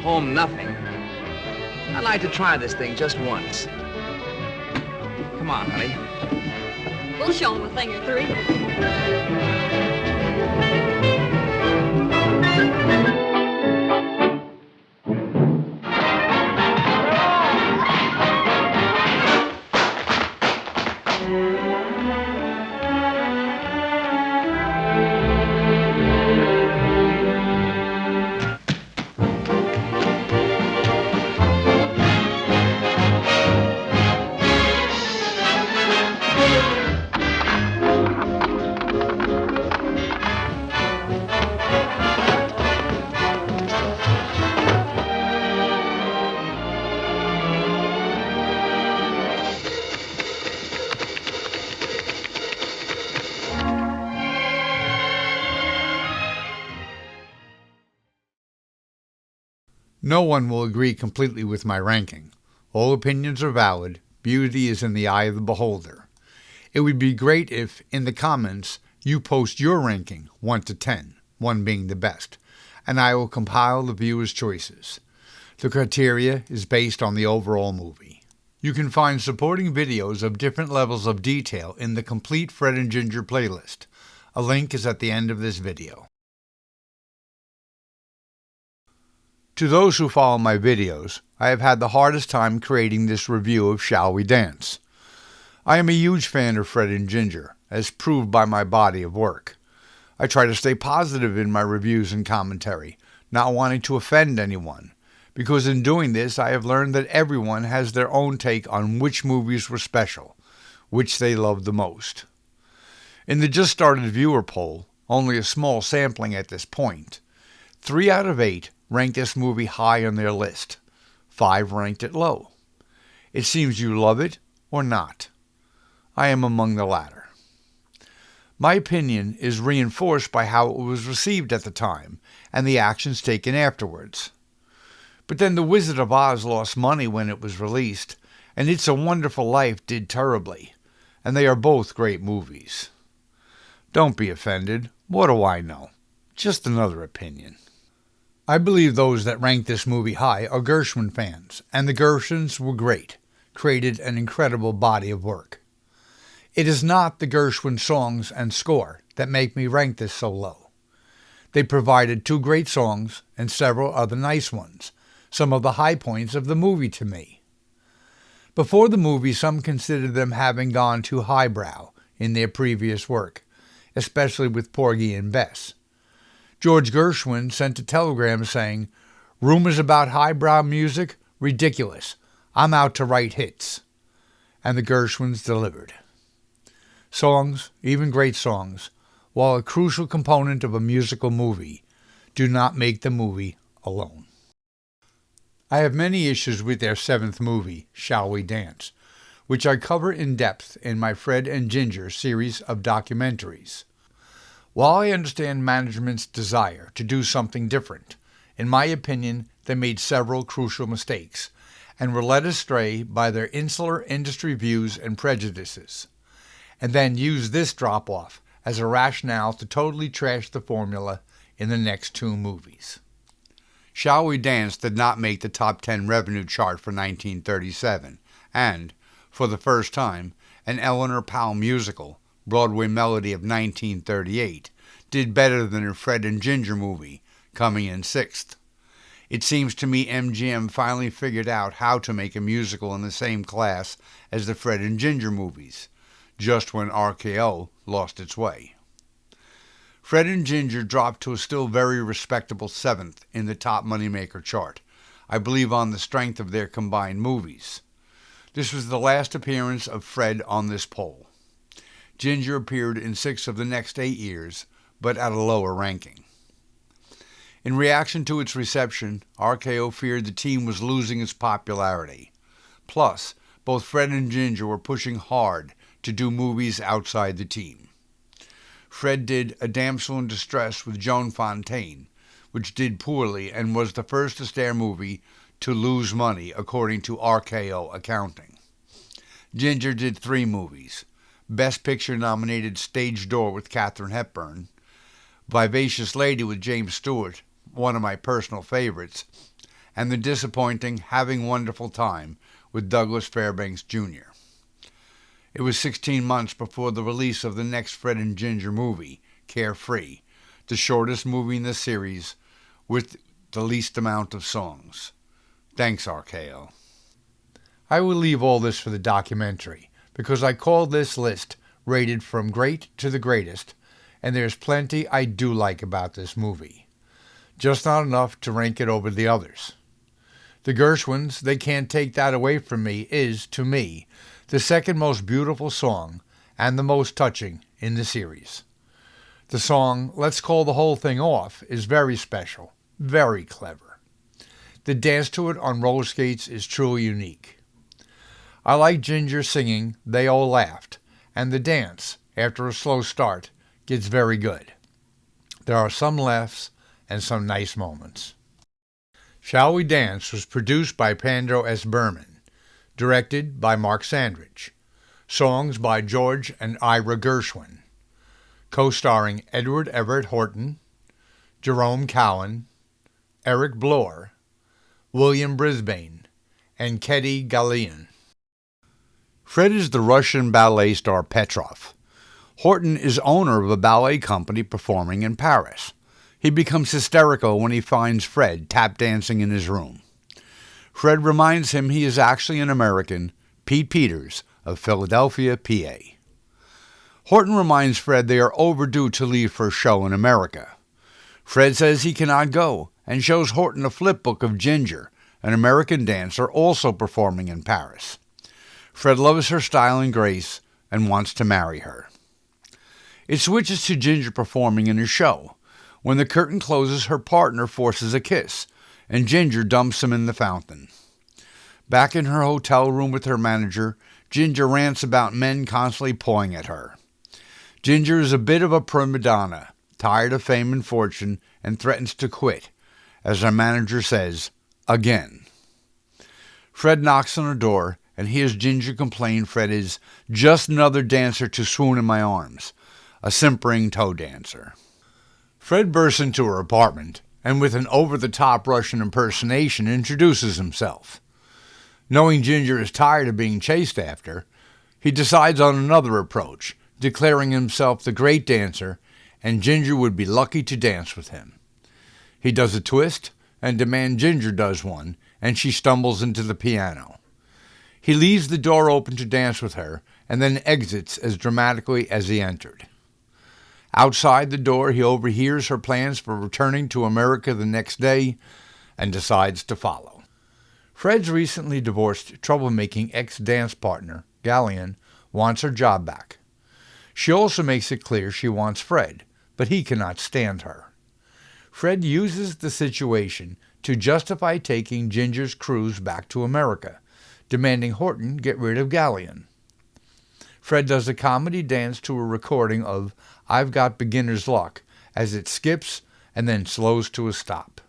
Home nothing. I'd like to try this thing just once. Come on, honey. We'll show him a thing or three. No one will agree completely with my ranking. All opinions are valid. Beauty is in the eye of the beholder. It would be great if, in the comments, you post your ranking 1 to 10, 1 being the best, and I will compile the viewers' choices. The criteria is based on the overall movie. You can find supporting videos of different levels of detail in the complete Fred and Ginger playlist. A link is at the end of this video. To those who follow my videos, I have had the hardest time creating this review of Shall We Dance? I am a huge fan of Fred and Ginger, as proved by my body of work. I try to stay positive in my reviews and commentary, not wanting to offend anyone, because in doing this I have learned that everyone has their own take on which movies were special, which they loved the most. In the just started viewer poll, only a small sampling at this point, 3 out of 8 ranked this movie high on their list. 5 ranked it low. It seems you love it or not. I am among the latter. My opinion is reinforced by how it was received at the time and the actions taken afterwards. But then The Wizard of Oz lost money when it was released, and It's a Wonderful Life did terribly, and they are both great movies. Don't be offended. What do I know? Just another opinion. I believe those that rank this movie high are Gershwin fans, and the Gershwins were great, created an incredible body of work. It is not the Gershwin songs and score that make me rank this so low. They provided 2 great songs and several other nice ones, some of the high points of the movie to me. Before the movie, some considered them having gone too highbrow in their previous work, especially with Porgy and Bess. George Gershwin sent a telegram saying, "Rumors about highbrow music? Ridiculous. I'm out to write hits." And the Gershwins delivered. Songs, even great songs, while a crucial component of a musical movie, do not make the movie alone. I have many issues with their 7th movie, Shall We Dance, which I cover in depth in my Fred and Ginger series of documentaries. While I understand management's desire to do something different, in my opinion, they made several crucial mistakes and were led astray by their insular industry views and prejudices, and then used this drop-off as a rationale to totally trash the formula in the next 2 movies. Shall We Dance did not make the top 10 revenue chart for 1937, and, for the first time, an Eleanor Powell musical, Broadway Melody of 1938, did better than a Fred and Ginger movie, coming in 6th. It seems to me MGM finally figured out how to make a musical in the same class as the Fred and Ginger movies, just when RKO lost its way. Fred and Ginger dropped to a still very respectable 7th in the top moneymaker chart, I believe on the strength of their combined movies. This was the last appearance of Fred on this poll. Ginger appeared in 6 of the next 8 years, but at a lower ranking. In reaction to its reception, RKO feared the team was losing its popularity. Plus, both Fred and Ginger were pushing hard to do movies outside the team. Fred did A Damsel in Distress with Joan Fontaine, which did poorly and was the first Astaire movie to lose money according to RKO accounting. Ginger did 3 movies: Best Picture nominated Stage Door with Katharine Hepburn, Vivacious Lady with James Stewart, one of my personal favorites, and the disappointing Having Wonderful Time with Douglas Fairbanks Jr. It was 16 months before the release of the next Fred and Ginger movie, Carefree, the shortest movie in the series with the least amount of songs. Thanks, RKO. I will leave all this for the documentary, because I call this list rated from great to the greatest, and there's plenty I do like about this movie. Just not enough to rank it over the others. The Gershwins, They Can't Take That Away From Me is, to me, the second most beautiful song and the most touching in the series. The song, Let's Call the Whole Thing Off, is very special, very clever. The dance to it on roller skates is truly unique. I like Ginger singing They All Laughed, and the dance, after a slow start, gets very good. There are some laughs and some nice moments. Shall We Dance was produced by Pandro S. Berman, directed by Mark Sandridge, songs by George and Ira Gershwin, co-starring Edward Everett Horton, Jerome Cowan, Eric Blore, William Brisbane, and Keddy Gallian. Fred is the Russian ballet star Petrov. Horton is owner of a ballet company performing in Paris. He becomes hysterical when he finds Fred tap dancing in his room. Fred reminds him he is actually an American, Pete Peters of Philadelphia, PA. Horton reminds Fred they are overdue to leave for a show in America. Fred says he cannot go and shows Horton a flipbook of Ginger, an American dancer also performing in Paris. Fred loves her style and grace and wants to marry her. It switches to Ginger performing in a show. When the curtain closes, her partner forces a kiss, and Ginger dumps him in the fountain. Back in her hotel room with her manager, Ginger rants about men constantly pawing at her. Ginger is a bit of a prima donna, tired of fame and fortune, and threatens to quit, as her manager says, again. Fred knocks on her door and hears Ginger complain Fred is just another dancer to swoon in my arms, a simpering toe dancer. Fred bursts into her apartment and with an over-the-top Russian impersonation introduces himself. Knowing Ginger is tired of being chased after, he decides on another approach, declaring himself the great dancer, and Ginger would be lucky to dance with him. He does a twist and demands Ginger does one, and she stumbles into the piano. He leaves the door open to dance with her and then exits as dramatically as he entered. Outside the door, he overhears her plans for returning to America the next day and decides to follow. Fred's recently divorced, troublemaking ex-dance partner, Gallian, wants her job back. She also makes it clear she wants Fred, but he cannot stand her. Fred uses the situation to justify taking Ginger's cruise back to America, demanding Horton get rid of Gallian. Fred does a comedy dance to a recording of I've Got Beginner's Luck as it skips and then slows to a stop.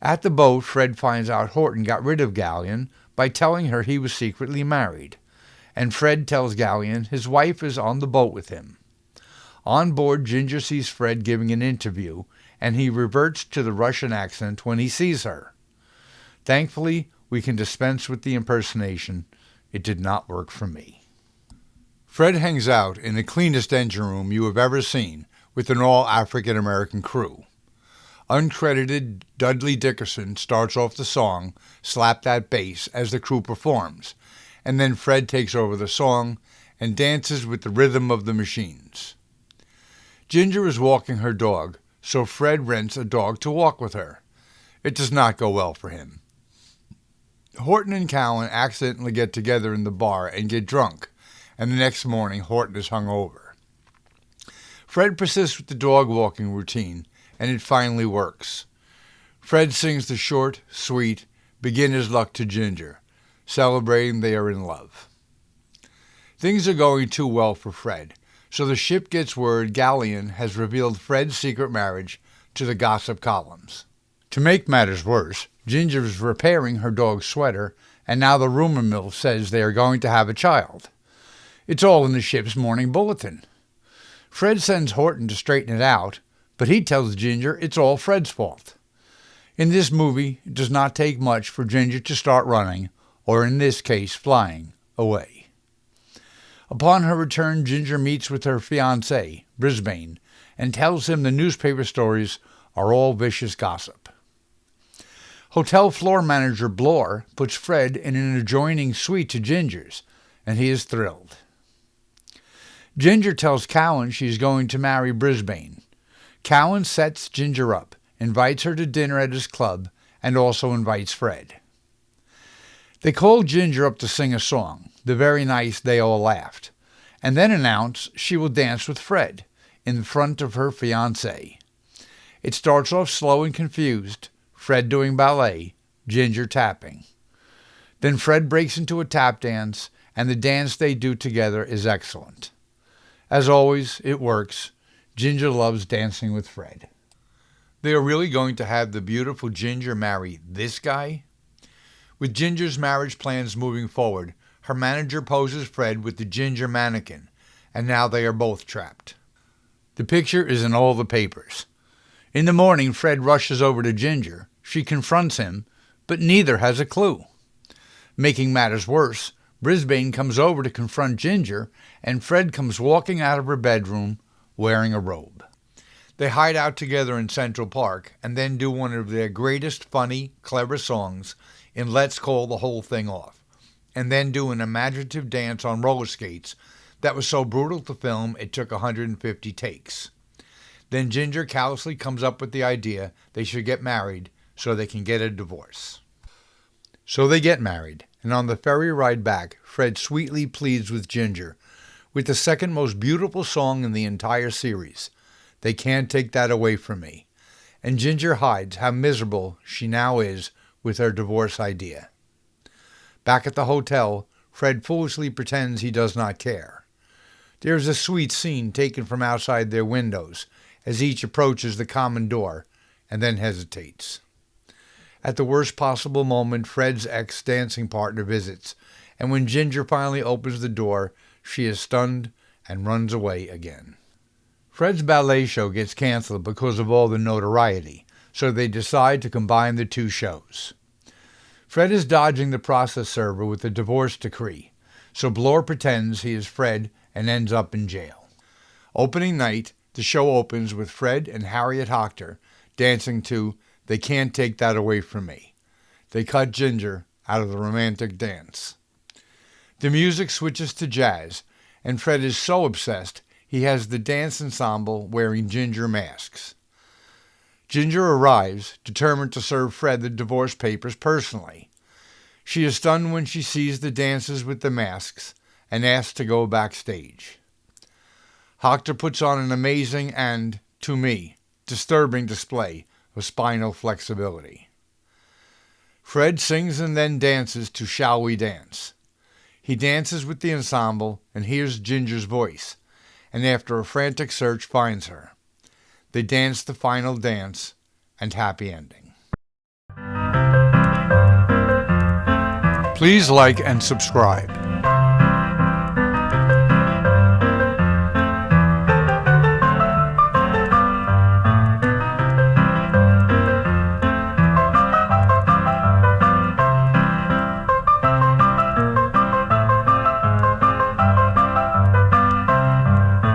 At the boat, Fred finds out Horton got rid of Gallian by telling her he was secretly married, and Fred tells Gallian his wife is on the boat with him. On board, Ginger sees Fred giving an interview, and he reverts to the Russian accent when he sees her. Thankfully, we can dispense with the impersonation. It did not work for me. Fred hangs out in the cleanest engine room you have ever seen with an all-African-American crew. Uncredited Dudley Dickerson starts off the song Slap That Bass as the crew performs, and then Fred takes over the song and dances with the rhythm of the machines. Ginger is walking her dog, so Fred rents a dog to walk with her. It does not go well for him. Horton and Cowan accidentally get together in the bar and get drunk, and the next morning Horton is hungover. Fred persists with the dog walking routine, and it finally works. Fred sings the short, sweet, beginner's luck to Ginger, celebrating they are in love. Things are going too well for Fred, so the ship gets word Gallian has revealed Fred's secret marriage to the gossip columns. To make matters worse, Ginger is repairing her dog's sweater, and now the rumor mill says they are going to have a child. It's all in the ship's morning bulletin. Fred sends Horton to straighten it out, but he tells Ginger it's all Fred's fault. In this movie, it does not take much for Ginger to start running, or in this case, flying, away. Upon her return, Ginger meets with her fiancé, Brisbane, and tells him the newspaper stories are all vicious gossip. Hotel floor manager Blore puts Fred in an adjoining suite to Ginger's, and he is thrilled. Ginger tells Cowan she's going to marry Brisbane. Cowan sets Ginger up, invites her to dinner at his club, and also invites Fred. They call Ginger up to sing a song, The Very Nice They All Laughed, and then announce she will dance with Fred in front of her fiancé. It starts off slow and confused, Fred doing ballet, Ginger tapping. Then Fred breaks into a tap dance, and the dance they do together is excellent. As always, it works. Ginger loves dancing with Fred. They are really going to have the beautiful Ginger marry this guy? With Ginger's marriage plans moving forward, her manager poses Fred with the Ginger mannequin, and now they are both trapped. The picture is in all the papers. In the morning, Fred rushes over to Ginger. She confronts him, but neither has a clue. Making matters worse, Brisbane comes over to confront Ginger, and Fred comes walking out of her bedroom wearing a robe. They hide out together in Central Park and then do one of their greatest funny, clever songs in Let's Call the Whole Thing Off, and then do an imaginative dance on roller skates that was so brutal to film it took 150 takes. Then Ginger callously comes up with the idea they should get married so they can get a divorce. So they get married, and on the ferry ride back, Fred sweetly pleads with Ginger with the second most beautiful song in the entire series, They Can't Take That Away From Me, and Ginger hides how miserable she now is with her divorce idea. Back at the hotel, Fred foolishly pretends he does not care. There is a sweet scene taken from outside their windows as each approaches the common door and then hesitates. At the worst possible moment, Fred's ex-dancing partner visits, and when Ginger finally opens the door, she is stunned and runs away again. Fred's ballet show gets canceled because of all the notoriety, so they decide to combine the two shows. Fred is dodging the process server with a divorce decree, so Blore pretends he is Fred and ends up in jail. Opening night, the show opens with Fred and Harriet Hochter dancing to They Can't Take That Away From Me. They cut Ginger out of the romantic dance. The music switches to jazz, and Fred is so obsessed he has the dance ensemble wearing Ginger masks. Ginger arrives, determined to serve Fred the divorce papers personally. She is stunned when she sees the dancers with the masks and asks to go backstage. Hochter puts on an amazing and, to me, disturbing display of spinal flexibility. Fred sings and then dances to Shall We Dance. He dances with the ensemble and hears Ginger's voice, and after a frantic search finds her. They dance the final dance and happy ending. Please like and subscribe.